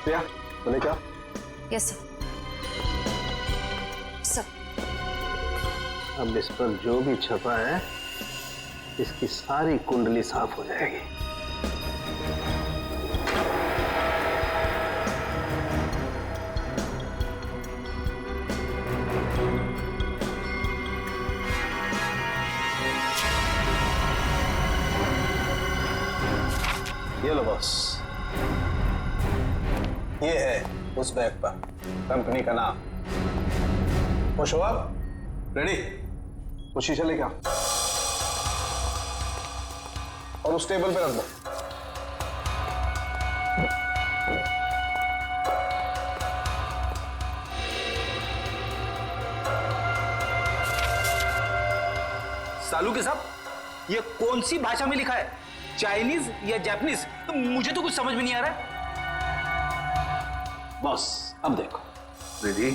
प्रिया, बोले क्या? Yes sir. Sir अब इस पर जो भी छपा है इसकी सारी कुंडली साफ हो जाएगी। ये लो बॉस, ये है उस बैग पर कंपनी का नाम। खुश हो आप? रेडी? वो शीशा लेके आओ और उस टेबल पे रख दो। सालू के साहब, ये कौन सी भाषा में लिखा है? चाइनीज या जापानीज? तो मुझे तो कुछ समझ में नहीं आ रहा है। बॉस अब देखो। रेडी?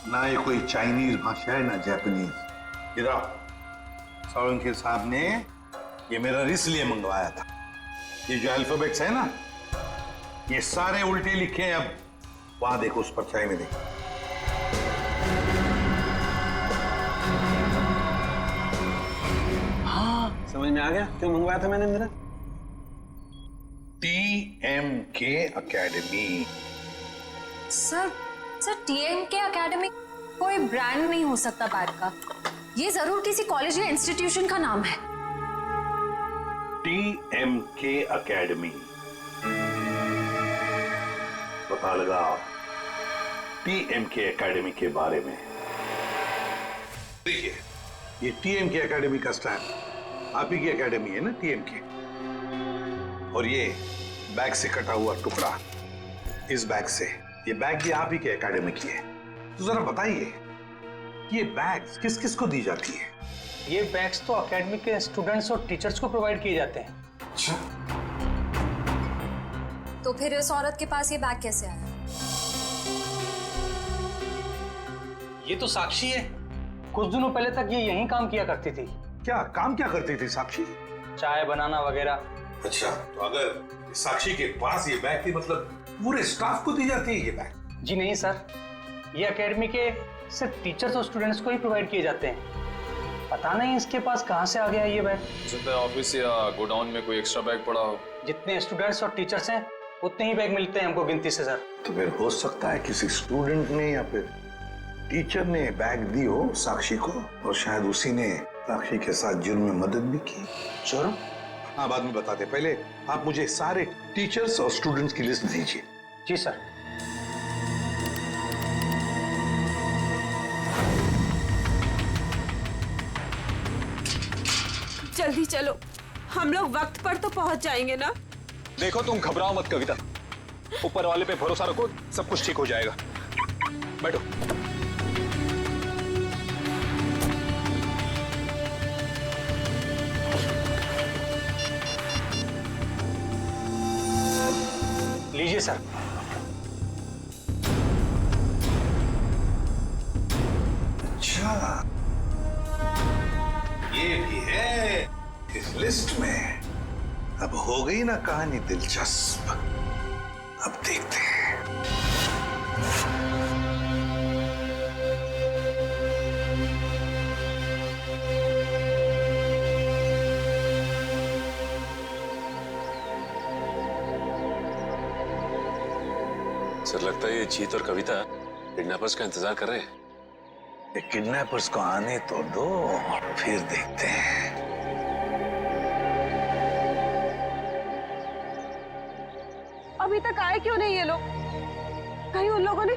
ना ये कोई चाइनीज भाषा है ना जापानीज। इधर सालुंके साहब ने ये मेरा इसलिए मंगवाया था। ये जो अल्फाबेट्स है ना, ये सारे उल्टे लिखे हैं। अब वहां देखो, उस परछाई में देखो। हाँ, समझ में आ गया क्यों मंगवाया था मैंने मेरा। TMK academy. Sir TMK academy कोई ब्रांड नहीं हो सकता बैग का। ये जरूर किसी कॉलेज या इंस्टीट्यूशन का नाम है। TMK एकेडमी, पता लगाओ TMK एकेडमी के बारे में। देखिए, ये TMK एकेडमी का स्टैंड आप ही की एकेडमी है ना, TMK। और ये बैग से कटा हुआ टुकड़ा, इस बैग से, ये बैग भी आप ही के एकेडमी की है। तो जरा बताइए, ये बैग्स किस किस को दी जाती है? ये बैग्स तो एकेडमी के स्टूडेंट्स और टीचर्स को प्रोवाइड किए जाते हैं। अच्छा, तो फिर इस औरत के पास ये बैग कैसे आया? ये तो साक्षी है। कुछ दिनों पहले तक ये यहीं काम किया करती थी। क्या काम क्या करती थी साक्षी? चाय बनाना वगैरह। अच्छा, तो अगर साक्षी के पास ये बैग थी, मतलब पूरे स्टाफ को दी जाती है ये बैग? जी नहीं सर, ये एकेडमी के सिर्फ टीचर्स और स्टूडेंट्स को ही प्रोवाइड किए जाते हैं। पता नहीं इसके पास कहाँ से आ गया ये बैग। हो सकता है ऑफिस या गोडाउन में कोई एक्स्ट्रा बैग पड़ा हो। जितने स्टूडेंट्स और टीचर्स हैं उतने ही बैग मिलते हैं हमको गिनती से सर। तो फिर हो सकता है किसी स्टूडेंट ने या फिर टीचर ने बैग दी हो साक्षी को, और शायद उसी ने साक्षी के साथ जुर्म में मदद भी की। जुर्म? हाँ, बाद में बताते, पहले आप मुझे सारे टीचर्स और स्टूडेंट्स की लिस्ट दीजिए। जी सर। जल्दी चलो, हम लोग वक्त पर तो पहुंच जाएंगे ना। देखो तुम घबराओ मत कविता, ऊपर वाले पे भरोसा रखो, सब कुछ ठीक हो जाएगा। बैठो। लीजिए सर। अच्छा, ये भी है इस लिस्ट में। अब हो गई ना कहानी दिलचस्प। अब देखते हैं। सर लगता है ये जीत और कविता किडनैपर्स का इंतजार कर रहे हैं। ये किडनैपर्स को आने तो दो, फिर देखते हैं। अभी तक आए क्यों नहीं ये लोग? कहीं उन लोगों ने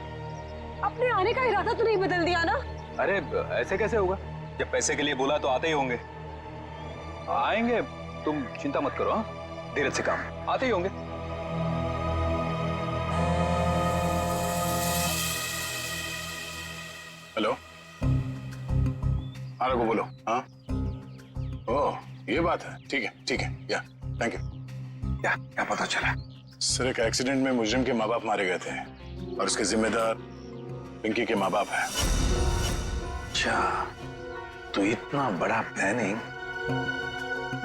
अपने आने का इरादा तो नहीं बदल दिया ना? अरे ऐसे कैसे होगा? जब पैसे के लिए बोला तो आते ही होंगे। आएंगे, तुम चिंता मत करो। हाँ, धीरज से काम, आते ही होंगे। हेलो, हाँ रघु बोलो। हाँ, ओह ये बात है, ठीक है, या थैंक यू। क्या पता चला? सर, एक एक्सीडेंट में मुजरिम के माँ बाप मारे गए थे और उसके जिम्मेदार पिंकी के माँ बाप हैं। अच्छा, तो इतना बड़ा प्लानिंग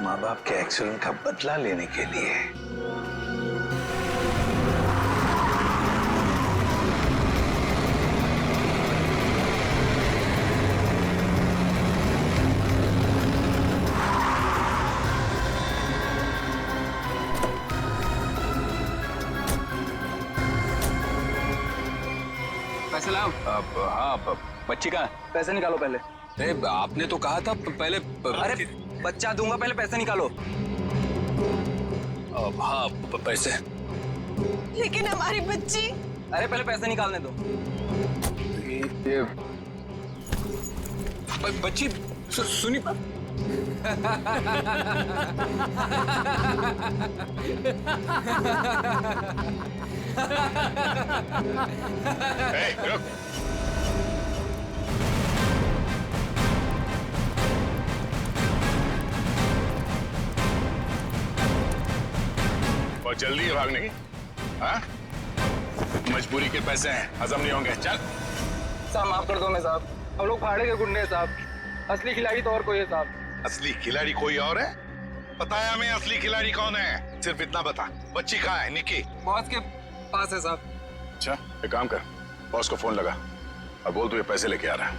माँ बाप के एक्सीडेंट का बदला लेने के लिए। सलाम। हाँ, बच्ची कहाँ है? पैसे निकालो पहले। अरे आपने तो कहा था पहले। अरे बच्चा दूंगा, पहले पैसे निकालो। हाँ, पैसे। लेकिन हमारी बच्ची। अरे पहले पैसे निकालने दो। ये बच्ची सुनी। रुक। बहुत जल्दी है भागने की। हाँ? मजबूरी के पैसे हैं, हजम नहीं होंगे। चल। साहब माफ कर दो मैं साहब, हम लोग भाड़े के गुंडे हैं साहब। असली खिलाड़ी तो और कोई है साहब। असली खिलाड़ी कोई और है? बताया हमें असली खिलाड़ी कौन है? सिर्फ इतना बता, बच्ची कहाँ है? निकी बॉस के पास है साहब। अच्छा, एक काम कर, बॉस को फोन लगा और बोल तू ये पैसे लेके आ रहा है।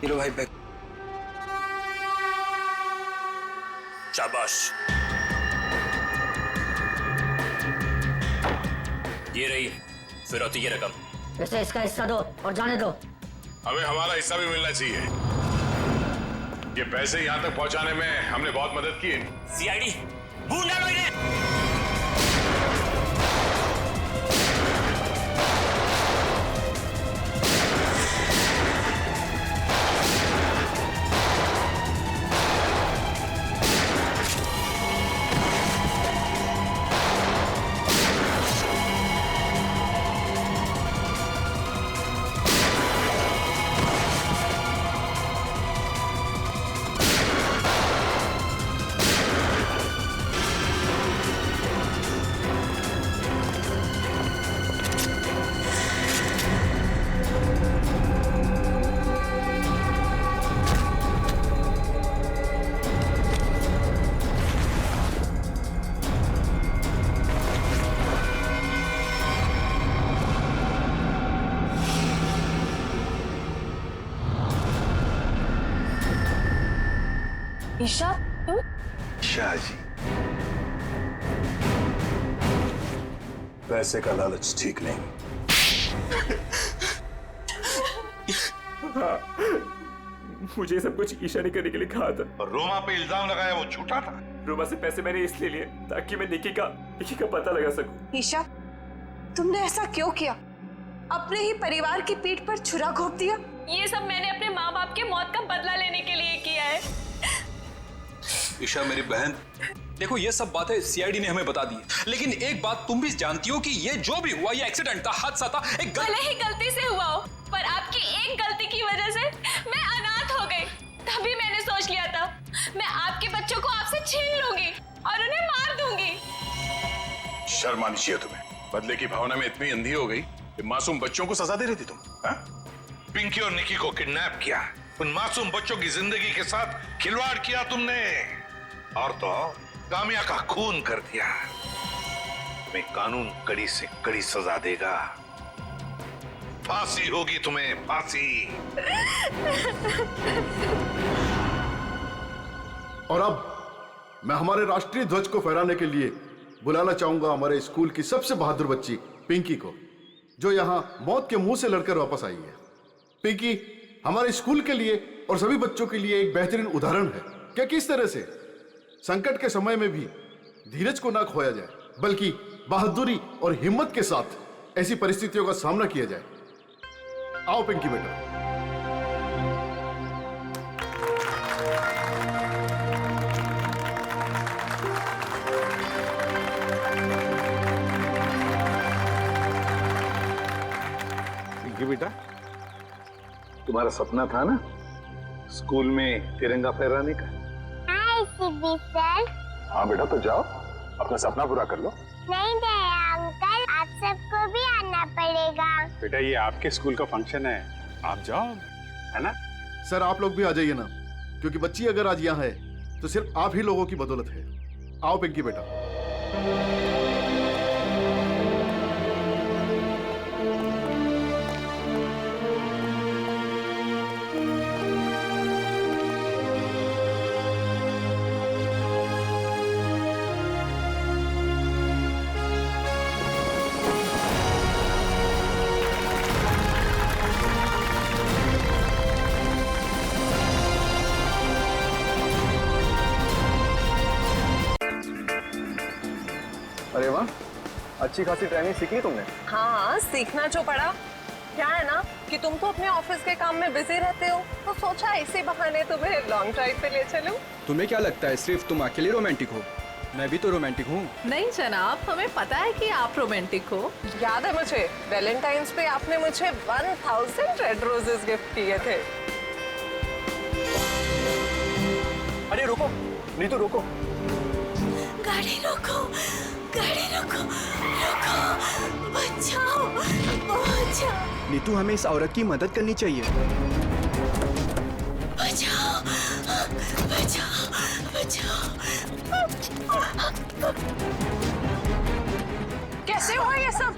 हीरो भाई बैग। शाबाश। ये रही फिरौती की रकम। इसे इसका हिस्सा दो और जाने दो। हमें हमारा हिस्सा भी मिलना चाहिए। ये पैसे यहाँ तक पहुँचाने में हमने बहुत मदद की है। सीआईडी ढूंढ डालो इन्हें। ईशा, तुम? शाह जी, पैसे का लालच ठीक नहीं। मुझे सब कुछ ईशा ने करने के लिए कहा था। और रोमा पे इल्जाम लगाया वो झूठा था। रोमा से पैसे मैंने इसलिए लिए ताकि मैं निकी का पता लगा सकूं। ईशा, तुमने ऐसा क्यों किया? अपने ही परिवार की पीठ पर छुरा घोंप दिया। ये सब मैंने अपने माँ बाप के मौत का बदला लेने के लिए किया है। ईशा मेरी बहन, देखो ये सब बातें सीआईडी ने हमें बता दी, लेकिन एक बात तुम भी जानती हो कि ये जो भी हुआ ये एक्सीडेंट था, हादसा था, एक भले ही गलती से हुआ हो, पर आपकी एक गलती की वजह से मैं अनाथ हो गई। तभी मैंने सोच लिया था मैं आपके बच्चों को आपसे छीन लूंगी और उन्हें मार दूंगी। शर्म आनी चाहिए तुम्हें। बदले की भावना में इतनी अंधी हो गई कि मासूम बच्चों को सजा दे रही थी तुम। हाँ? पिंकी और निकी को किडनैप किया, उन मासूम बच्चों की जिंदगी के साथ खिलवाड़ किया तुमने, और तो कामिया का खून कर दिया। मैं कानून कड़ी से कड़ी सजा देगा। फांसी होगी तुम्हें, फांसी। और अब मैं हमारे राष्ट्रीय ध्वज को फहराने के लिए बुलाना चाहूंगा हमारे स्कूल की सबसे बहादुर बच्ची पिंकी को, जो यहां मौत के मुंह से लड़कर वापस आई है। पिंकी हमारे स्कूल के लिए और सभी बच्चों के लिए एक बेहतरीन उदाहरण है कि किस तरह से संकट के समय में भी धीरज को ना खोया जाए, बल्कि बहादुरी और हिम्मत के साथ ऐसी परिस्थितियों का सामना किया जाए। आओ पिंकी बेटा। पिंकी बेटा, तुम्हारा सपना था ना स्कूल में तिरंगा फहराने का? सर। हाँ बेटा, तो जाओ अपना सपना पूरा कर लो। नहीं अंकल, आप सबको भी आना पड़ेगा। बेटा ये आपके स्कूल का फंक्शन है, आप जाओ, है ना? सर आप लोग भी आ जाइए ना, क्योंकि बच्ची अगर आज यहाँ है तो सिर्फ आप ही लोगों की बदौलत है। आओ पिंकी बेटा। अरे वाह, अच्छी खासी ट्रेनिंग सीखी तुमने। हाँ, सीखना जो पड़ा। क्या है ना कि तुम तो अपने ऑफिस के काम में बिजी रहते हो, तो सोचा इसी बहाने तुम्हें लॉन्ग ड्राइव पे ले चलूं। तुम्हें क्या लगता है सिर्फ तुम अकेले रोमांटिक हो? मैं भी तो रोमांटिक हूँ। नहीं जनाब, हमें पता है कि आप रोमांटिक हो। याद है मुझे, वैलेंटाइंस पे आपने मुझे 1000 रेड रोजेस गिफ्ट किए थे। अरे रुको, नीतू रुको। गाड़ी रोको, गाड़ी रोको, रोको, बचाओ, बचाओ, नीतू, हमें इस औरत की मदद करनी चाहिए। बचाओ, बचाओ, बचाओ। कैसे हुआ ये सब?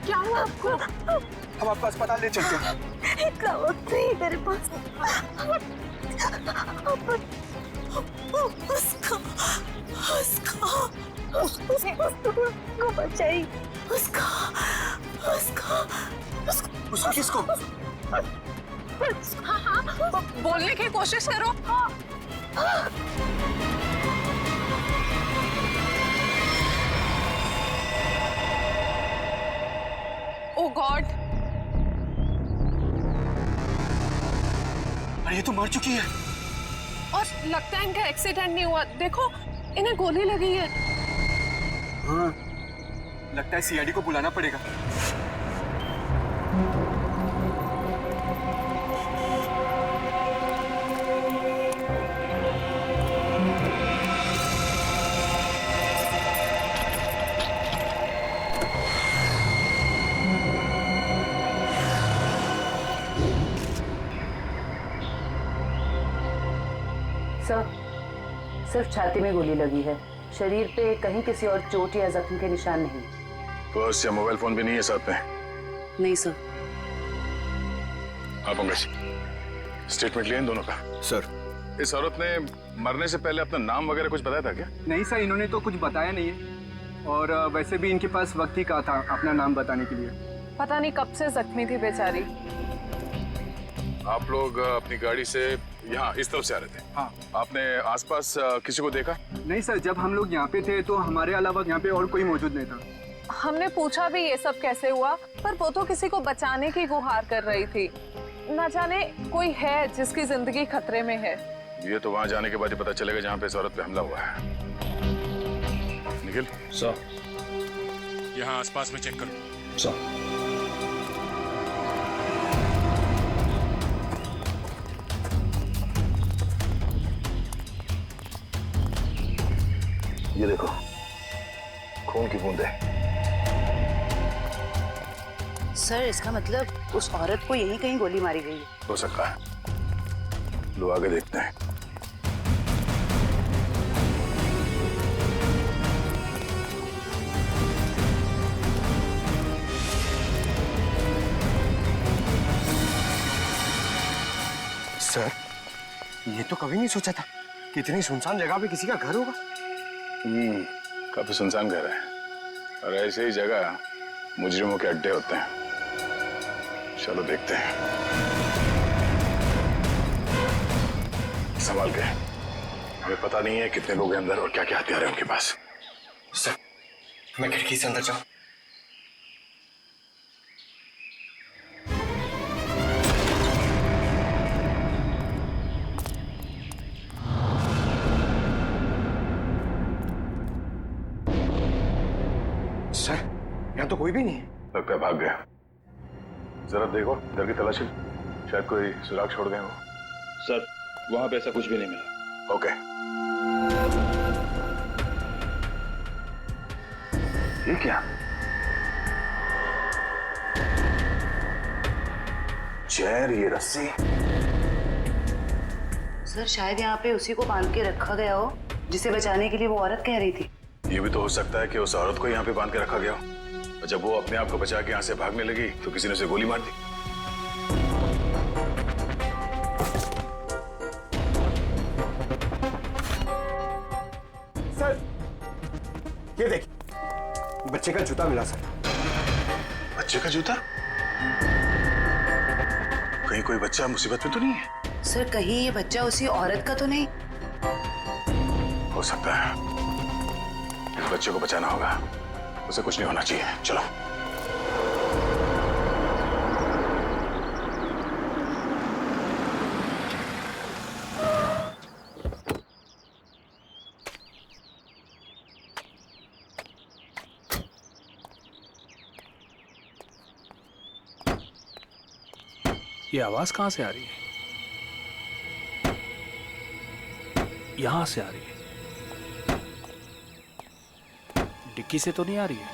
क्या हुआ आपको? हम आपको अस्पताल ले चलते हैं। इतना वक्त नहीं तेरे पास। उसको बचाई। उसको किसको? हाँ, बोलने की कोशिश करो। ओह गॉड, अरे ये तो मर चुकी है। और लगता है इनका एक्सीडेंट नहीं हुआ। देखो, इन्हें गोली लगी है। हाँ, लगता है सीआईडी को बुलाना पड़ेगा। सर, सिर्फ छाती में गोली लगी है, शरीर पे कहीं किसी और चोट या जख्म के निशान नहीं। पर्स या मोबाइल फोन भी नहीं है साथ में? नहीं सर। हाँ पंकज, स्टेटमेंट लिए इन दोनों का? सर, इस औरत ने मरने से पहले अपना नाम वगैरह कुछ बताया था क्या? नहीं सर, इन्होंने तो कुछ बताया नहीं है। और वैसे भी इनके पास वक्त ही कहा था अपना नाम बताने के लिए। पता नहीं कब से जख्मी थी बेचारी। आप लोग अपनी गाड़ी से यहाँ इस तरफ से आ रहे थे? हाँ। आपने आसपास किसी को देखा? नहीं सर, जब हम लोग यहाँ पे थे तो हमारे अलावा यहाँ पे और कोई मौजूद नहीं था। हमने पूछा भी ये सब कैसे हुआ, पर वो तो किसी को बचाने की गुहार कर रही थी। न जाने कोई है जिसकी जिंदगी खतरे में है। ये तो वहाँ जाने के बाद ही पता चलेगा जहाँ पे इस औरत पे हमला हुआ है। निखिल सर, यहाँ आसपास में चेक करो। सर, ये देखो, खून की बूंदें। सर, इसका मतलब उस औरत को यहीं कहीं गोली मारी गई है। हो सकता है, लो आगे देखते हैं। सर, ये तो कभी नहीं सोचा था कि इतनी सुनसान जगह पे किसी का घर होगा। काफी सुनसान घर है, और ऐसे ही जगह मुजरिमों के अड्डे होते हैं। चलो देखते हैं। संभाल के, हमें पता नहीं है कितने लोग हैं अंदर और क्या क्या हथियार है उनके पास। सर, मैं खिड़की से अंदर जाऊं? सर, यहाँ तो कोई भी नहीं है। लगता है भाग गया। जरा देखो इधर की तलाशी, शायद कोई सुराग छोड़ गए हो। सर, वहां पे ऐसा कुछ भी नहीं मिला। ओके, ये क्या? चेयर, ये रस्सी। सर, शायद यहाँ पे उसी को बांध के रखा गया हो जिसे बचाने के लिए वो औरत कह रही थी। ये भी तो हो सकता है कि उस औरत को यहाँ पे बांध के रखा गया हो, और जब वो अपने आप को बचा के यहाँ से भागने लगी तो किसी ने उसे गोली मार दी। सर, ये देखिए, बच्चे का जूता मिला सर। बच्चे का जूता? कहीं कोई बच्चा मुसीबत में तो नहीं है? सर, कहीं ये बच्चा उसी औरत का तो नहीं? हो सकता है। इस बच्चे को बचाना होगा। उसे कुछ नहीं होना चाहिए। चलो। ये आवाज कहां से आ रही है? यहां से आ रही है। डिक्की से तो नहीं आ रही है।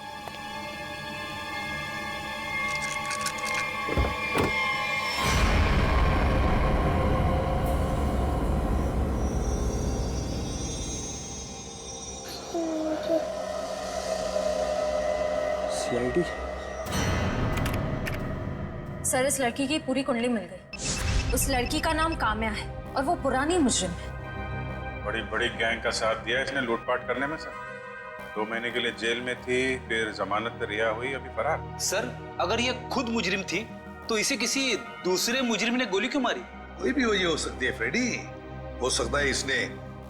सीआईडी। सर, इस लड़की की पूरी कुंडली मिल गई। उस लड़की का नाम काम्या है और वो पुरानी मुजरिम है। बड़ी बड़ी गैंग का साथ दिया इसने लूटपाट करने में सर। 2 महीने के लिए जेल में थी, फिर जमानत पे रिहा हुई, अभी फरार। सर, अगर ये खुद मुजरिम थी तो इसे किसी दूसरे मुजरिम ने गोली क्यों मारी? कोई भी वजह हो सकती है फ्रेडी। हो सकता है इसने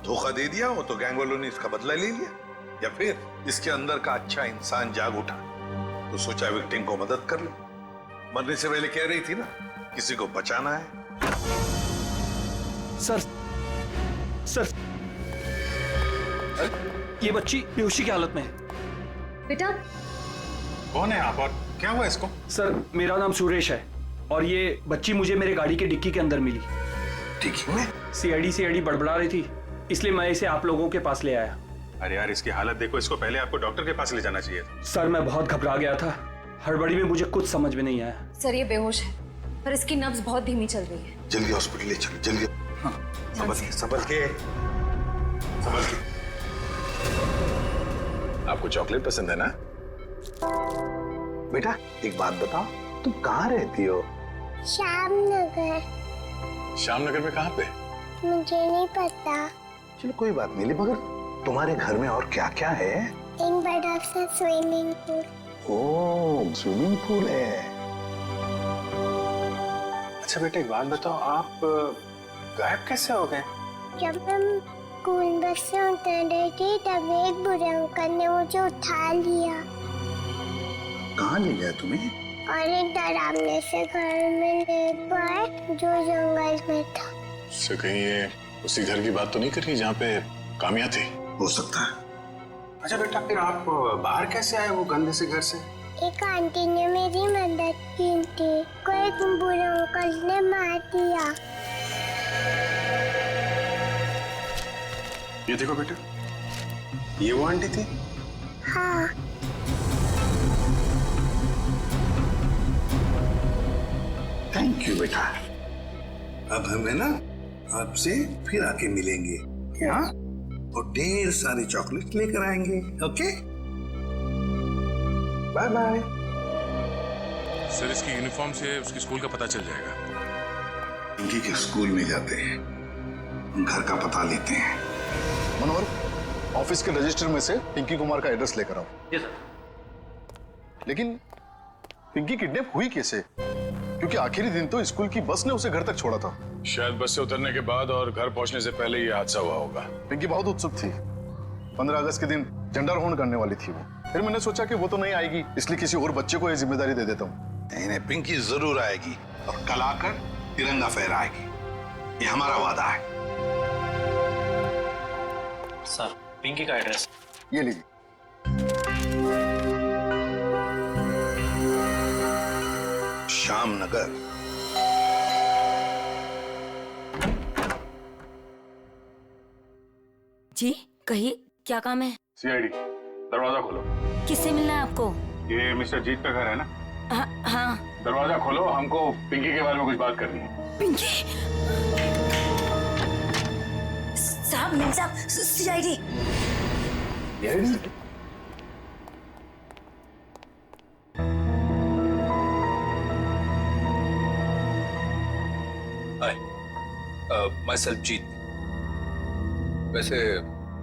धोखा दे दिया हो तो गैंग वालों ने इसका बदला ले लिया, या फिर इसके अंदर का अच्छा इंसान जाग उठा तो सोचा विक्टिम को मदद कर ले। मरने से पहले कह रही थी ना, किसी को बचाना है। सर, ये बच्ची बेहोशी की हालत में है। बेटा, कौन है आप और क्या हुआ इसको? सर, मेरा नाम सुरेश है और ये बच्ची मुझे मेरे गाड़ी के डिक्की के अंदर मिली। डिक्की में? सीआईडी बड़बड़ा रही थी, इसलिए मैं इसे आप लोगों के पास ले आया। अरे यार, इसकी हालत देखो, इसको पहले आपको डॉक्टर के पास ले जाना चाहिए था। सर, मैं बहुत घबरा गया था, हड़बड़ी में मुझे कुछ समझ में नहीं आया। सर, ये बेहोश है पर इसकी नब्ज बहुत धीमी चल रही है। जल्दी हॉस्पिटल ले चलो, जल्दी। हाँ, संभल के। आपको चॉकलेट पसंद है ना? बेटा एक बात बताओ, तुम कहाँ रहती हो? श्यामनगर। श्यामनगर में कहाँ पे? मुझे नहीं पता। चलो कोई बात नहीं, मगर तुम्हारे घर में और क्या क्या है? एक बड़ा सा स्विमिंग पूल। ओह, स्विमिंग पूल है। अच्छा बेटा एक बात बताओ, आप गायब कैसे हो गए? जब हम स्कूल बस से उतर रही थी तब एक बुरे अंकल ने मुझे उठा लिया। कहाँ ले गया तुम्हें? और एक डरावने से घर में ले गए जो जंगल में था। उससे कहीं ये उसी घर की बात तो नहीं कर रही जहाँ पे काम्या थी? हो सकता है। अच्छा बेटा, फिर आप बाहर कैसे आए वो गंदे से घर से? एक आंटी ने मेरी मदद की थी, कोई बुरे अंकल ने मार दिया। ये देखो बेटा, ये वो आंटी थी? हाँ। थैंक यू बेटा। अब हमें ना आपसे फिर आके मिलेंगे, हाँ? और ढेर सारी चॉकलेट लेकर आएंगे, ओके? Bye bye. सर, इसकी यूनिफॉर्म से उसकी स्कूल का पता चल जाएगा। इनकी के स्कूल में जाते हैं, घर का पता लेते हैं। मनोहर, ऑफिस के रजिस्टर में से पिंकी कुमार का एड्रेस लेकर आओ। Yes sir. लेकिन पिंकी किडनैप हुई कैसे? क्योंकि आखिरी दिन तो स्कूल की बस ने उसे घर तक छोड़ा था। शायद बस से उतरने के बाद और घर पहुंचने से पहले ये हादसा हुआ होगा। पिंकी बहुत उत्सुक थी। 15 अगस्त के दिन झंडारोहण करने वाली थी वो। फिर मैंने सोचा कि वो तो नहीं आएगी, इसलिए किसी और बच्चे को ये जिम्मेदारी दे देता हूँ। नहीं, पिंकी जरूर आएगी और कल आकर तिरंगा फहराएगी, ये हमारा वादा है। सर, पिंकी का एड्रेस ये लीजिए। श्यामनगर। जी कहिए, क्या काम है? सीआईडी, दरवाजा खोलो। किससे मिलना है आपको? ये मिस्टर जीत का घर है ना? हाँ। दरवाजा खोलो, हमको पिंकी के बारे में कुछ बात करनी है। पिंकी साहब, मिल साहब, सीआईडी। हाय, माय सेल्फ जीत। वैसे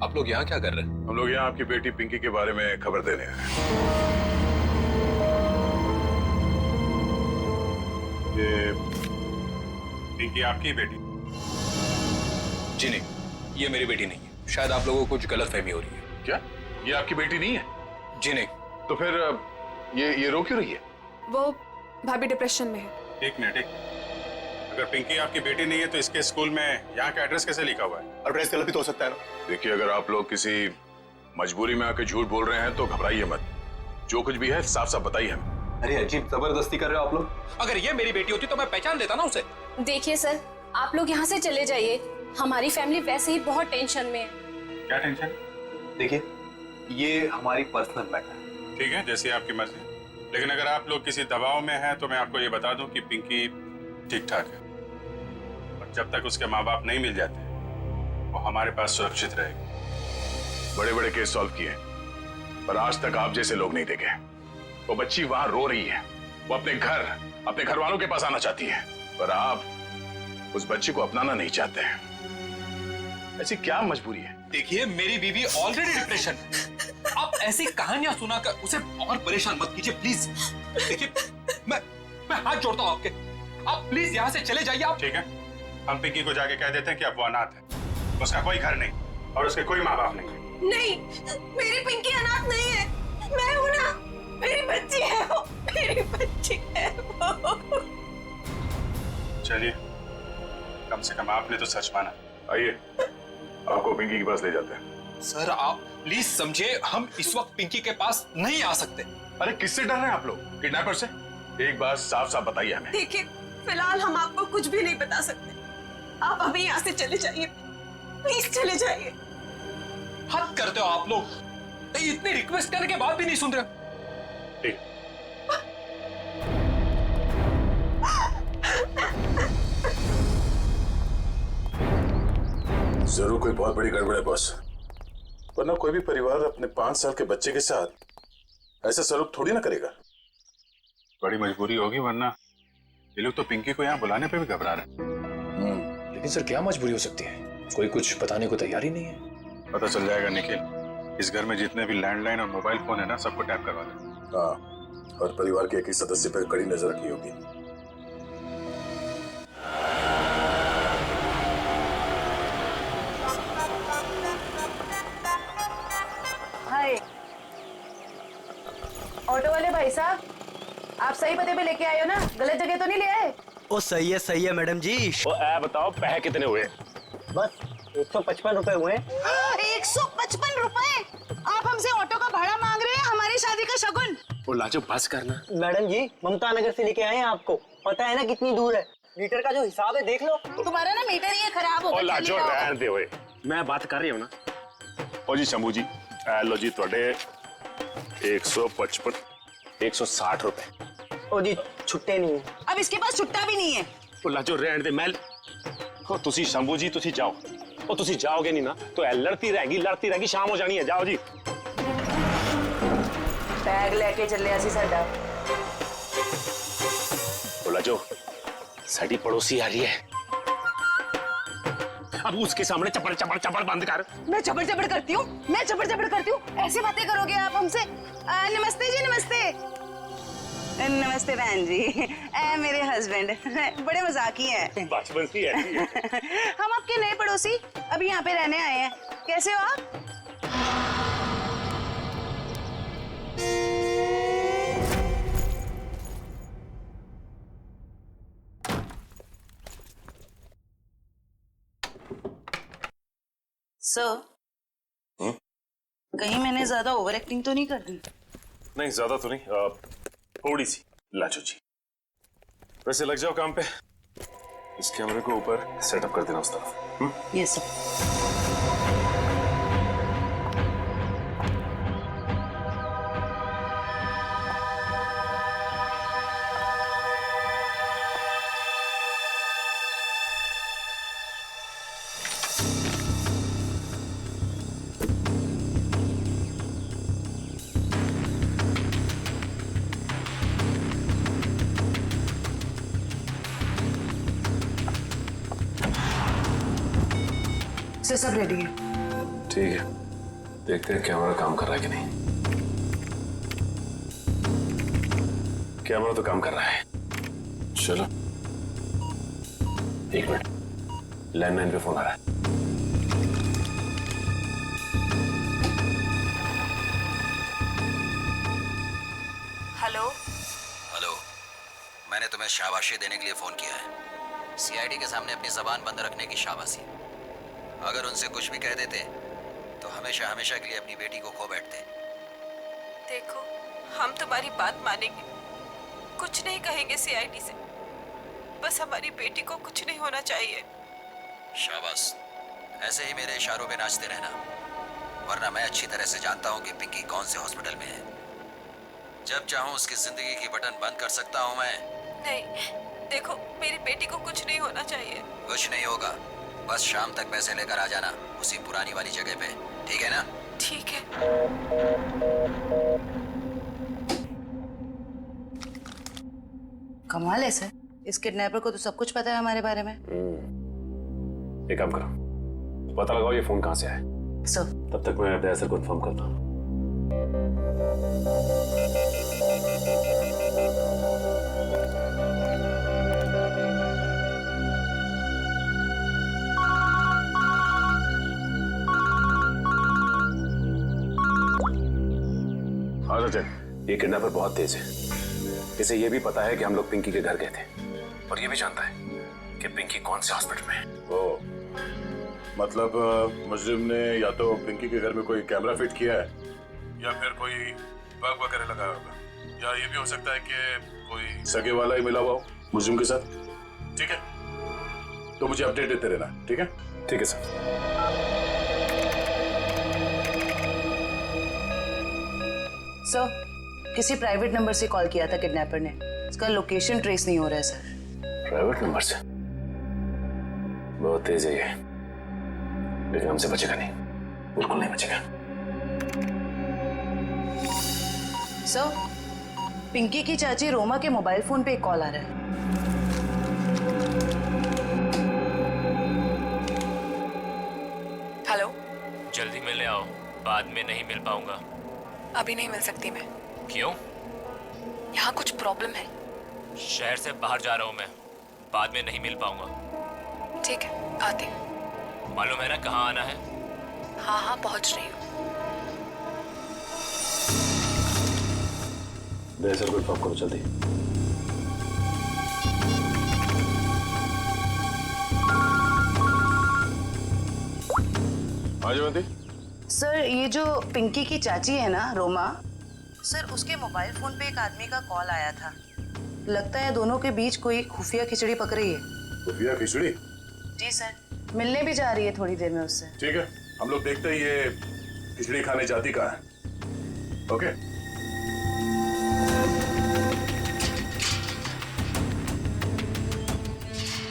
आप लोग यहाँ क्या कर रहे हैं? हम लोग यहाँ आपकी बेटी पिंकी के बारे में खबर देने आए हैं। ये पिंकी आपकी बेटी? जी नहीं, ये मेरी बेटी नहीं है। शायद आप लोगों को कुछ गलतफहमी हो रही है। क्या ये आपकी बेटी नहीं है? जी नहीं, तो फिर ये रो क्यों रही है? वो भाभी डिप्रेशन में है। एक मिनट, अगर पिंकी आपकी बेटी नहीं है तो इसके स्कूल में यहाँ का एड्रेस कैसे लिखा हुआ है? एड्रेस गलत भी तो हो सकता है ना। देखिए, अगर आप लोग किसी मजबूरी में आके झूठ बोल रहे हैं तो घबराइए मत। जो कुछ भी है साफ साफ बताइए हमें। अरे अजीब जबरदस्ती कर रहे हो आप लोग। अगर ये मेरी बेटी होती तो मैं पहचान लेता ना उसे। देखिए सर, आप लोग यहाँ से चले जाइए। हमारी फैमिली वैसे ही बहुत टेंशन में है। क्या टेंशन? देखिए, ये हमारी पर्सनल मैटर है। ठीक है, जैसी आपकी मर्जी। लेकिन अगर आप लोग किसी दबाव में हैं तो मैं आपको ये बता दूं कि पिंकी ठीक ठाक है, और जब तक उसके माँ बाप नहीं मिल जाते वो हमारे पास सुरक्षित रहेगी। बड़े बड़े केस सॉल्व किए, पर आज तक आप जैसे लोग नहीं देखे। वो बच्ची वहां रो रही है, वो अपने घर वालों के पास आना चाहती है, पर आप उस बच्ची को अपनाना नहीं चाहते हैं। ऐसी क्या मजबूरी है? देखिए, मेरी बीवी ऑलरेडी डिप्रेशन। आप ऐसी कहानियां सुनाकर उसे और परेशान मत कीजिए प्लीज। देखिए, मैं हाथ जोड़ता हूँ आपके, आप प्लीज यहाँ से चले जाइए। आप ठीक है, हम पिंकी को जाके कह देते हैं कि अब वो अनाथ है, उसका कोई घर नहीं और उसके कोई माँ बाप नहीं है। नहीं, मेरी पिंकी अनाथ नहीं है। मैं हूँ ना, मेरी बच्ची है वो, मेरी बच्ची है वो। चलिए, कम से कम आपने तो सच माना। आइए, आपको पिंकी के पास ले जाते हैं। सर, आप प्लीज समझे, हम इस वक्त पिंकी के पास नहीं आ सकते। अरे किससे डर रहे हैं आप लोग? किडनैपर से? एक बात साफ साफ बताइए हमें। देखिए, फिलहाल हम आपको कुछ भी नहीं बता सकते। आप अभी यहाँ से चले जाइए, प्लीज चले जाइए। हद करते हो आप लोग, इतनी रिक्वेस्ट करने के बाद भी नहीं सुन रहे। ठीक, जरूर कोई बहुत बड़ी गड़बड़ है बॉस, वरना कोई भी परिवार अपने 5 साल के बच्चे के साथ ऐसा सलूक थोड़ी ना करेगा। बड़ी मजबूरी होगी, वरना ये लोग तो पिंकी को यहाँ बुलाने पे भी घबरा रहे हैं। लेकिन सर, क्या मजबूरी हो सकती है? कोई कुछ बताने को तैयार ही नहीं है। पता चल जाएगा निखिल। इस घर में जितने भी लैंडलाइन और मोबाइल फोन है ना, सबको टैप करवा दे। हाँ, और परिवार के एक ही सदस्य पर कड़ी नजर रखी होगी। हाय, ऑटो वाले भाई साहब, आप सही पते पे लेके आए हो ना? गलत जगह तो नहीं ले आए? ओ सही है मैडम जी। ओ बताओ, पैसे कितने हुए? बस 155 रुपए हुए। 155 रुपए? आप हमसे ऑटो का भाड़ा मांग रहे हैं हमारी शादी का शगुन? ओ लाजो, बस करना। मैडम जी, ममता नगर से लेके आए हैं आपको। पता है ना कितनी दूर है? मीटर का जो हिसाब है देख लो। तुम्हारा ना मीटर ये खराब हो गया। ओ लाजो, रहने दे ओए, मैं बात कर रही हूँ ना। ओ जी शंभू जी, लो जी थोड़े 155 160 रुपए। ओ जी, छुट्टे नहीं है। अब इसके पास छुट्टा भी नहीं है। ओ लाजो, रहने दे। मैं ओ तुसी शंभू जी, तुसी जाओ। ओ तुसी जाओगे नहीं ना तो लड़ती रहेगी, शाम हो जानी है। जाओ जी। बैग लेके चले ऐसी साडा। ओ लाजो, साडी पड़ोसी आ रही है, अब उसके सामने चपड़ चपड़ चपड़ बंद कर। मैं चपड़ चपड़ करती हूँ? मैं चपड़ चपड़ करती हूँ? ऐसी बातें करोगे आप हमसे? नमस्ते जी, नमस्ते। नमस्ते बहन जी, मेरे हस्बैंड बड़े मजाकी हैं। बचपन से है। हम आपके नए पड़ोसी, अभी यहाँ पे रहने आए हैं। कैसे हो आप? सर, कहीं मैंने ज्यादा ओवर एक्टिंग तो नहीं कर दी? नहीं, ज्यादा तो नहीं, थोड़ी सी। लाजो जी, वैसे लग जाओ काम पे। इस कैमरे को ऊपर सेटअप कर देना उस तरफ। Yes sir. सब रेडी है। ठीक है, देखते हैं कैमरा काम कर रहा है कि नहीं। कैमरा तो काम कर रहा है। चलो, 1 मिनट, लैंडलाइन पे फोन आ रहा है। हेलो हेलो, मैंने तुम्हें शाबाशी देने के लिए फोन किया है। सीआईडी के सामने अपनी जबान बंद रखने की शाबाशी। अगर उनसे कुछ भी कह देते तो हमेशा हमेशा के लिए अपनी बेटी को खो बैठते। देखो, हम तुम्हारी बात मानेंगे, कुछ नहीं कहेंगे सीआईडी से। बस हमारी बेटी को कुछ नहीं होना चाहिए। शाबाश, ऐसे ही मेरे इशारों पे नाचते रहना, वरना मैं अच्छी तरह से जानता हूँ कि पिंकी कौन से हॉस्पिटल में है। जब चाहूँ उसकी जिंदगी की बटन बंद कर सकता हूँ मैं। नहीं, देखो, मेरी बेटी को कुछ नहीं होना चाहिए। कुछ नहीं होगा, बस शाम तक पैसे लेकर आ जाना उसी पुरानी वाली जगह पे, ठीक है ना? ठीक है। कमाल है सर, इस किडनैपर को तो सब कुछ पता है हमारे बारे में। एक काम करो, पता लगाओ ये फोन कहाँ से आया। सर, तब तक मैं अपने को इन्फॉर्म करता हूँ। हाँ रजत, ये किडनैपर बहुत तेज है। इसे ये भी पता है कि हम लोग पिंकी के घर गए थे, और ये भी जानता है कि पिंकी कौन से हॉस्पिटल में है। ओ, मतलब मुजरिम ने या तो पिंकी के घर में कोई कैमरा फिट किया है या फिर कोई बग वगैरह लगाया होगा, या ये भी हो सकता है कि कोई सगे वाला ही मिला हुआ हो मुजरिम के साथ। ठीक है, तो मुझे अपडेट देते रहना। ठीक है? ठीक है सर। सर, किसी प्राइवेट नंबर से कॉल किया था किडनैपर ने, इसका लोकेशन ट्रेस नहीं हो रहा है सर। प्राइवेट नंबर से? बहुत तेज है ये, लेकिन हमसे बचेगा नहीं, बिल्कुल नहीं बचेगा। सर, पिंकी की चाची रोमा के मोबाइल फोन पे एक कॉल आ रहा है। हेलो, जल्दी मिलने आओ, बाद में नहीं मिल पाऊंगा। अभी नहीं मिल सकती मैं। क्यों? यहाँ कुछ प्रॉब्लम है। शहर से बाहर जा रहा हूँ मैं, बाद में नहीं मिल पाऊंगा। ठीक है, आती हूँ। मालूम है ना कहाँ आना है? हाँ हाँ, पहुँच रही हूँ। सर को इन्फॉर्म करो जल्दी। हाँ जयवंती। सर, ये जो पिंकी की चाची है ना, रोमा, सर उसके मोबाइल फोन पे एक आदमी का कॉल आया था। लगता है दोनों के बीच कोई खुफिया खिचड़ी पक रही है। खुफिया खिचड़ी? जी सर, मिलने भी जा रही है थोड़ी देर में उससे। ठीक है, हम लोग देखते ही ये खिचड़ी खाने जाती कहाँ है। ओके?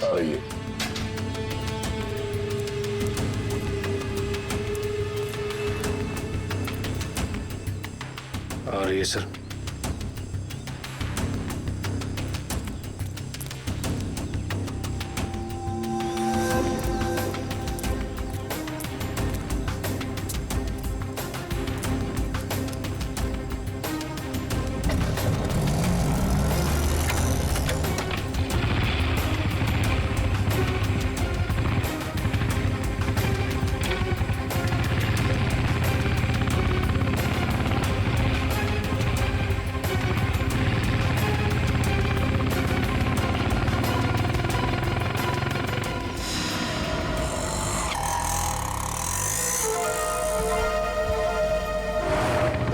आइए। आ रही है सर।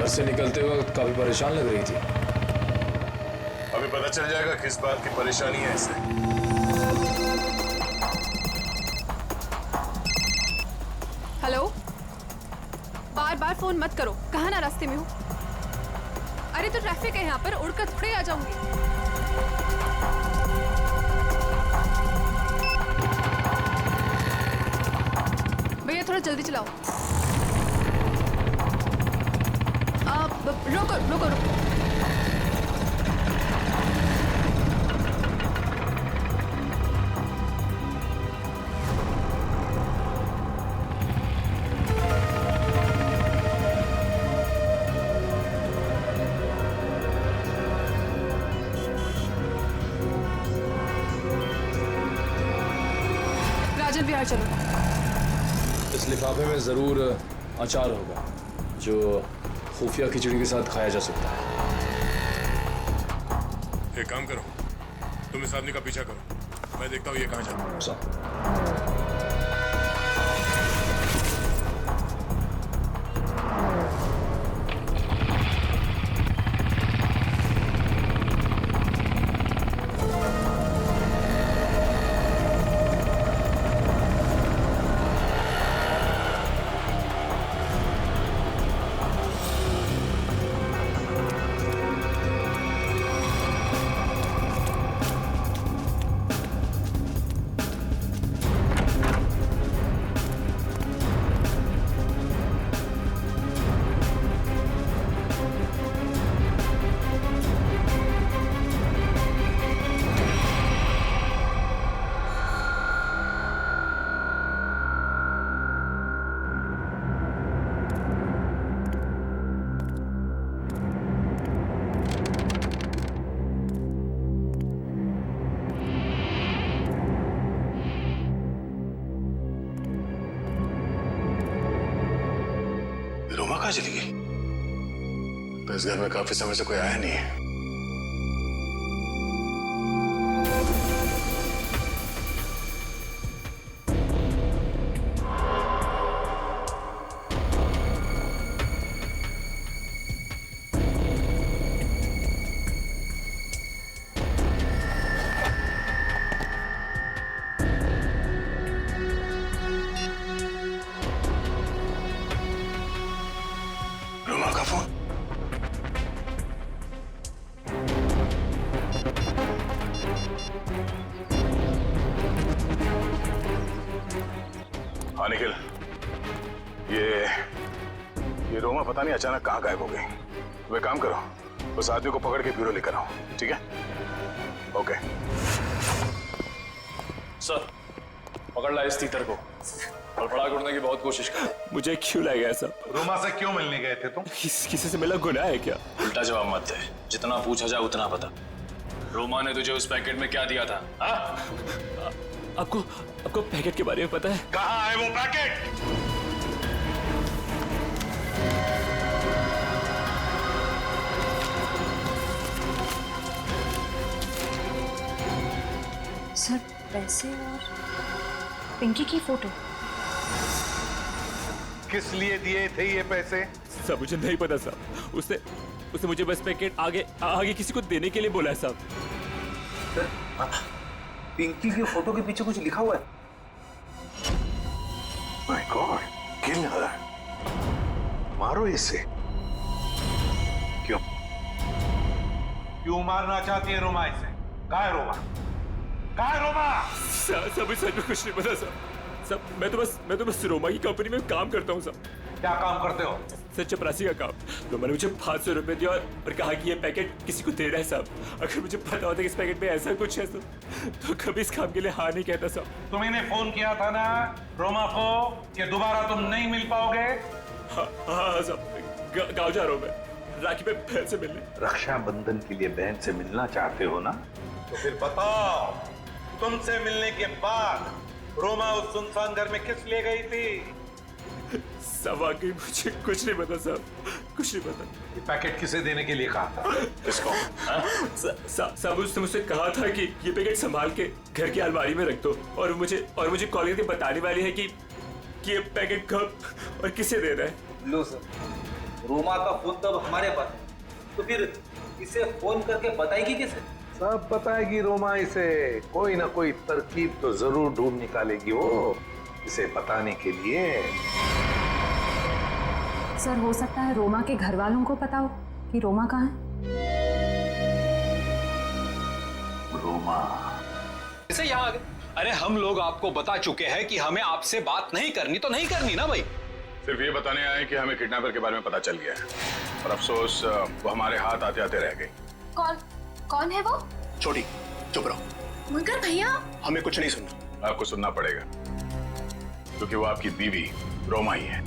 से निकलते वक्त काफी परेशान लग रही थी। अभी पता चल जाएगा किस बात की परेशानी है इसे। हेलो, बार बार फोन मत करो, कहाँ ना रास्ते में हो। अरे तो ट्रैफिक है यहाँ पर, उड़कर थोड़े आ जाऊंगी। भैया थोड़ा जल्दी चलाओ। रोको रोको रोको। राजन बिहार चलो। इस लिफाफे में जरूर अचार होगा जो खुफिया खिचड़ी के साथ खाया जा सकता है। एक काम करो, तुम इस आदमी का पीछा करो, मैं देखता हूँ ये कहाँ जाता है। रोमा कहाँ चली गई? तो इस घर में काफी समय से कोई आया नहीं है। रोमा का फोन। हाँ निखिल, ये रोमा पता नहीं अचानक कहाँ गायब हो गई। तो एक काम करो, उस आदमी को पकड़ के ब्यूरो लेकर आओ, ठीक है? ओके सर, पकड़ ला इस तीतर को और बड़ा करने की बहुत कोशिश कर। मुझे क्यों लाया गया सब? रोमा से क्यों मिलने गए थे तुम? किसी से मिला गुनाह है क्या? उल्टा जवाब मत दे, जितना पूछा जाए उतना बता। रोमा ने तुझे उस पैकेट में क्या दिया था? आपको पैकेट के बारे में पता है? कहाँ है वो पैकेट? सर पैसे और पिंकी की फोटो। किस लिए दिए थे ये पैसे? सब मुझे नहीं पता साहब। उसने मुझे बस पैकेट आगे किसी को देने के लिए बोला है साहब। पिंकी की फोटो के पीछे कुछ लिखा हुआ है। माय गॉड, किल हर। मारो इसे। क्यों मारना चाहती है रोमा इसे? कहाँ है रोमा? कहाँ है रोमा? सब सच में कुछ नहीं पता सब मैं तो बस रोमा की कंपनी में काम करता हूँ सब। क्या काम करते हो? सर चपरासी का काम। तो मैंने मुझे 500 रुपए दिया और कहा कि ये पैकेट किसी को दे रहा है साहब। अगर मुझे पता होता कि इस पैकेट में ऐसा कुछ है तो कभी इस काम के लिए हाँ नहीं कहता साहब। तुमने फोन किया था ना रोमा को कि दोबारा तुम नहीं मिल पाओगे? हाँ साहब, गाँव जा रहा हूँ मैं राखी पे बहन से मिलने। रक्षाबंधन के लिए बहन से मिलना चाहते हो ना? तो फिर बताओ, तुमसे मिलने के बाद रोमा उस सुनसान घर में किस लिए गई थी? सब वाकई मुझे कुछ नहीं पता साहब, कुछ नहीं पता। ये पैकेट किसे देने के लिए कहा था? किसको? साहब उसने मुझसे कहा था कि ये पैकेट संभाल के घर की अलमारी में रख दो और मुझे कॉल करके बताने वाली है कि ये पैकेट कब और किसे दे रहा है। लो सर, रोमा का फोन तब हमारे पास, तो फिर इसे फोन करके बताएगी किसे? सब बताएगी रोमा इसे। कोई ना कोई तरकीब तो जरूर ढूंढ निकालेगी वो इसे बताने के लिए। सर हो सकता है रोमा के घर वालों को पता हो कि रोमा कहाँ है। रोमा इसे यहाँ आ गए। अरे हम लोग आपको बता चुके हैं कि हमें आपसे बात नहीं करनी तो नहीं करनी ना भाई। सिर्फ ये बताने आए कि हमें किडनैपर के बारे में पता चल गया है और अफसोस वो हमारे हाथ आते आते रह गई। कौन है वो? छोटी चुप रहो। मगर भैया हमें कुछ नहीं सुनना। आपको सुनना पड़ेगा क्योंकि वो आपकी बीवी रोमा ही है।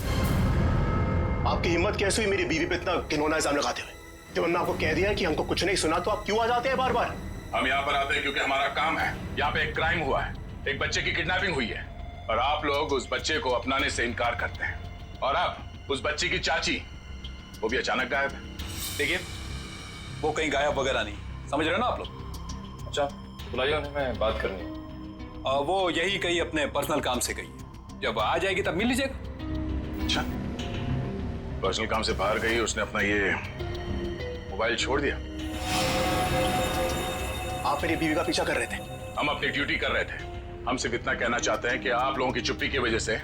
आपकी हिम्मत कैसे हुई मेरी बीवी पे इतना घिनौना इल्जाम लगाते हुए? जब हमने आपको कह दिया कि हमको कुछ नहीं सुना तो आप क्यों आ जाते हैं बार बार? हम यहाँ पर आते हैं क्योंकि हमारा काम है। यहाँ पे एक क्राइम हुआ है, एक बच्चे की किडनैपिंग हुई है और आप लोग उस बच्चे को अपनाने से इनकार करते हैं। और अब उस बच्ची की चाची वो भी अचानक गायब है। देखिए वो कहीं गायब वगैरह नहीं, समझ रहे हो ना आप लोग? अच्छा, बुलाइए उन्हें, मैं बात करनी है। वो यही कहीं अपने पर्सनल काम से गई है, जब आ जाएगी तब मिल लीजिएगा। अच्छा, पर्सनल काम से बाहर गई, उसने अपना ये मोबाइल छोड़ दिया। आप मेरी बीवी का पीछा कर रहे थे। हम अपनी ड्यूटी कर रहे थे। हम सिर्फ इतना कहना चाहते हैं कि आप लोगों की चुप्पी की वजह से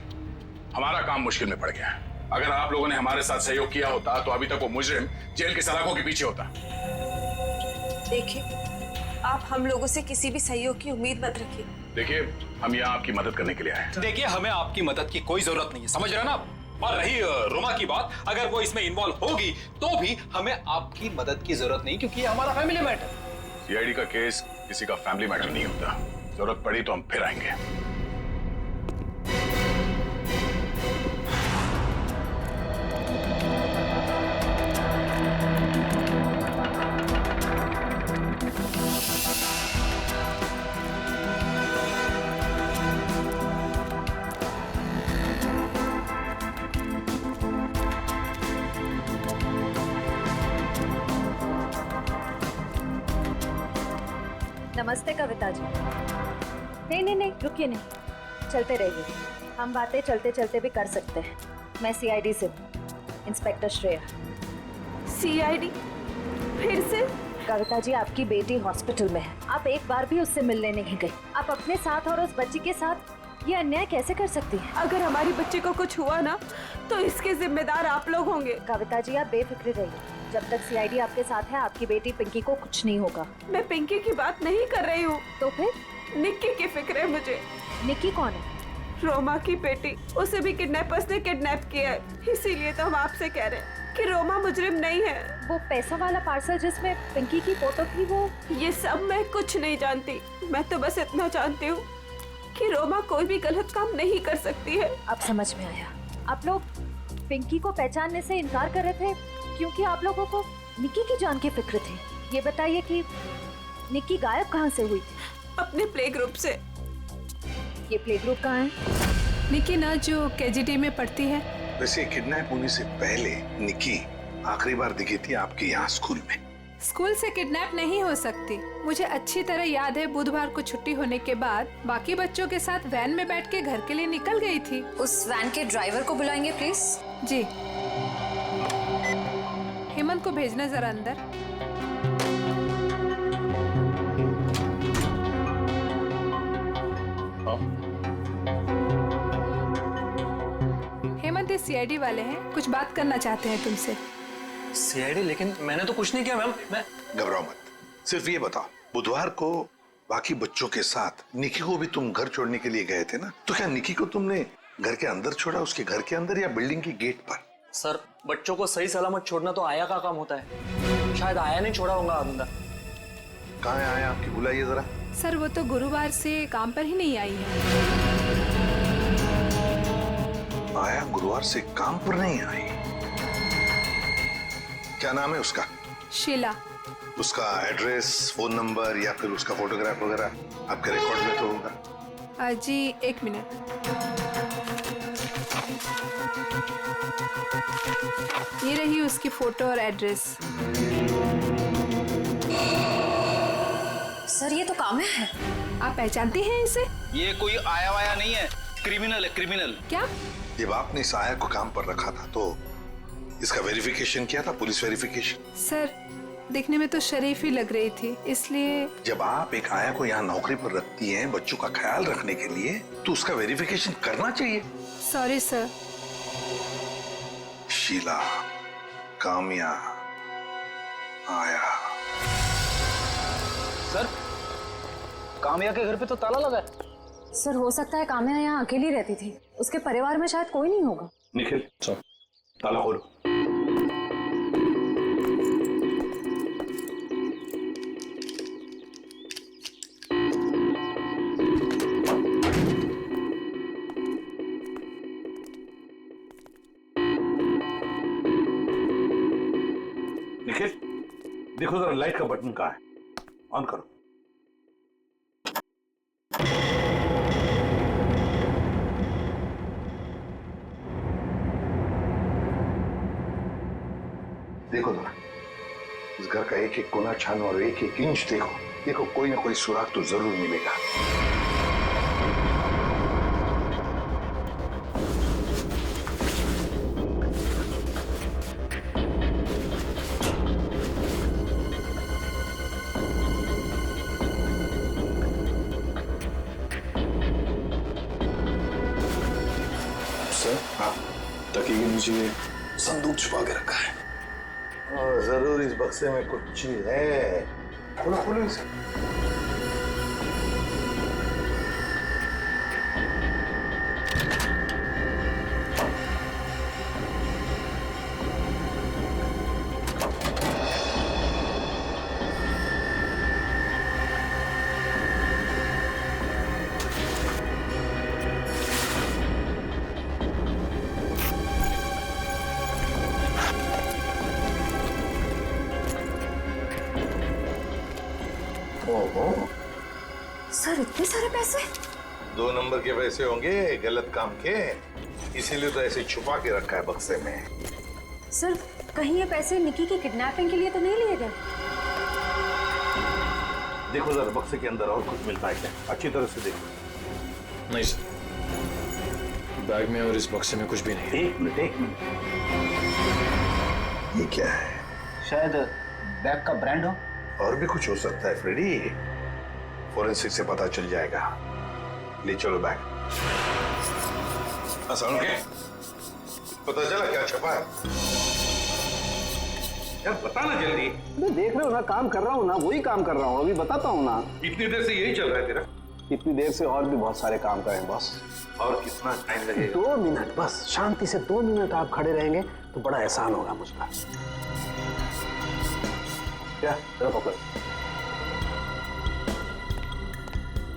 हमारा काम मुश्किल में पड़ गया है। अगर आप लोगों ने हमारे साथ सहयोग किया होता तो अभी तक वो मुजरिम जेल की सलाखों के पीछे होता। देखिए, आप हम लोगों से किसी भी सहयोग की उम्मीद मत रखिए। देखिए, हम यहाँ आपकी मदद करने के लिए आए हैं। देखिए, हमें आपकी मदद की कोई जरूरत नहीं है, समझ रहे हैं ना आप? और रही रोमा की बात, अगर वो इसमें इन्वॉल्व होगी तो भी हमें आपकी मदद की जरूरत नहीं, क्योंकि ये हमारा फैमिली मैटर। सीआईडी का केस किसी का फैमिली मैटर नहीं होता। जरूरत पड़ी तो हम फिर आएंगे। नमस्ते कविता जी। नहीं, रुकिए नहीं, चलते रहिए। हम बातें चलते चलते भी कर सकते हैं। मैं सीआईडी से हूँ, इंस्पेक्टर श्रेया। सीआईडी? फिर से? कविता जी, आपकी बेटी हॉस्पिटल में है, आप एक बार भी उससे मिलने नहीं गई। आप अपने साथ और उस बच्ची के साथ ये अन्याय कैसे कर सकती हैं? अगर हमारी बच्ची को कुछ हुआ ना, तो इसके जिम्मेदार आप लोग होंगे। कविता जी, आप बेफिक्र रहिए। जब तक सीआईडी आपके साथ है, आपकी बेटी पिंकी को कुछ नहीं होगा। मैं पिंकी की बात नहीं कर रही हूँ। तो फिर? निक्की की फिक्र है मुझे। निक्की कौन है? रोमा की बेटी। उसे भी किडनैपर्स ने किडनैप किया है, इसीलिए तो हम आपसे कह रहे हैं कि रोमा मुजरिम नहीं है। वो पैसा वाला पार्सल जिसमें पिंकी की फोटो थी, वो? ये सब मैं कुछ नहीं जानती। मैं तो बस इतना जानती हूँ कि रोमा कोई भी गलत काम नहीं कर सकती है। अब समझ में आया। आप लोग पिंकी को पहचानने से इनकार कर रहे थे क्योंकि आप लोगों को निक्की की जान की फिक्र थी। ये बताइए कि निक्की गायब कहाँ से हुई थी? अपने प्ले ग्रुप से। ये प्ले ग्रुप कहाँ है? निक्की ना जो केजीटी में पढ़ती है। वैसे किडनैप होने से पहले निक्की आखिरी बार दिखी थी आपके यहाँ स्कूल में। स्कूल से किडनैप नहीं हो सकती। मुझे अच्छी तरह याद है, बुधवार को छुट्टी होने के बाद बाकी बच्चों के साथ वैन में बैठ के घर के लिए निकल गई थी। उस वैन के ड्राइवर को बुलाएंगे प्लीज। जी। हेमंत को भेजना जरा अंदर। हेमंत, ये सीआईडी वाले हैं, कुछ बात करना चाहते हैं तुमसे। सीआईडी? लेकिन मैंने तो कुछ नहीं किया मैम। मैं घबराओ मत, सिर्फ ये बताओ, बुधवार को बाकी बच्चों के साथ निक्की को भी तुम घर छोड़ने के लिए गए थे ना? तो क्या निक्की को तुमने घर के अंदर छोड़ा, उसके घर के अंदर या बिल्डिंग की गेट पर? सर, बच्चों को सही सलामत छोड़ना तो आया का काम होता है। शायद आया नहीं छोड़ा होगा अंदर। कहाँ है आया आपकी? बुलाइए जरा। सर, वो तो गुरुवार से काम पर ही नहीं आई है। आया गुरुवार से काम पर नहीं आई? क्या नाम है उसका? शीला। उसका एड्रेस, फोन नंबर या फिर उसका फोटोग्राफ वगैरह आपके रिकॉर्ड में तो होगा? जी, एक मिनट। ये रही उसकी फोटो और एड्रेस। सर, ये तो काम्या है। आप पहचानते हैं इसे? ये कोई आया वाया नहीं है, क्रिमिनल है, क्रिमिनल। क्या? जब आपने इस आया को काम पर रखा था तो इसका वेरिफिकेशन किया था, पुलिस वेरिफिकेशन? सर, दिखने में तो शरीफ ही लग रही थी, इसलिए। जब आप एक आया को यहाँ नौकरी पर रखती हैं बच्चों का ख्याल रखने के लिए, तो उसका वेरिफिकेशन करना चाहिए। Sorry sir. शीला, काम्या, आया। सर, काम्या के घर पे तो ताला लगा है। सर, हो सकता है काम्या यहाँ अकेली रहती थी, उसके परिवार में शायद कोई नहीं होगा। निखिल, ताला खोलो। निखिल, देखो जरा लाइट का बटन कहाँ है, ऑन करो। देखो जरा, इस घर का एक एक कोना छानो और एक एक इंच देखो, देखो कोई ना कोई सुराग तो जरूर मिलेगा। सर, हाँ, तकिए के नीचे संदूक छुपा के रखा है। और जरूर इस बक्से में कुछ चीज है। खोलो खोलो इसे। सर इतने सारे पैसे? 2 नंबर के पैसे होंगे गलत काम के, इसीलिए तो ऐसे छुपा के रखा है बक्से में। सर कहीं ये पैसे निकी की किडनैपिंग के लिए तो नहीं लिए गए? देखो जरा बक्से के अंदर और कुछ मिलता है क्या, अच्छी तरह से देखो। नहीं सर, बैग में और इस बक्से में कुछ भी नहीं है। एक मिनट ये क्या है? शायद बैग का ब्रांड हो। और भी कुछ हो सकता है फ्रेडी, फोरेंसिक से पता चल जाएगा। ले चलो बैग। सुन के पता चला क्या छपा है? यार बताना जल्दी। देख रहे हो ना, काम कर रहा हूँ ना, वही काम कर रहा हूँ, अभी बताता हूँ ना। इतनी देर से यही चल रहा है तेरा? इतनी देर से और भी बहुत सारे काम करें बॉस। और कितना टाइम लगेगा? 2 मिनट बस, शांति से 2 मिनट आप खड़े रहेंगे तो बड़ा एहसान होगा मुझ पर। क्या पकड़।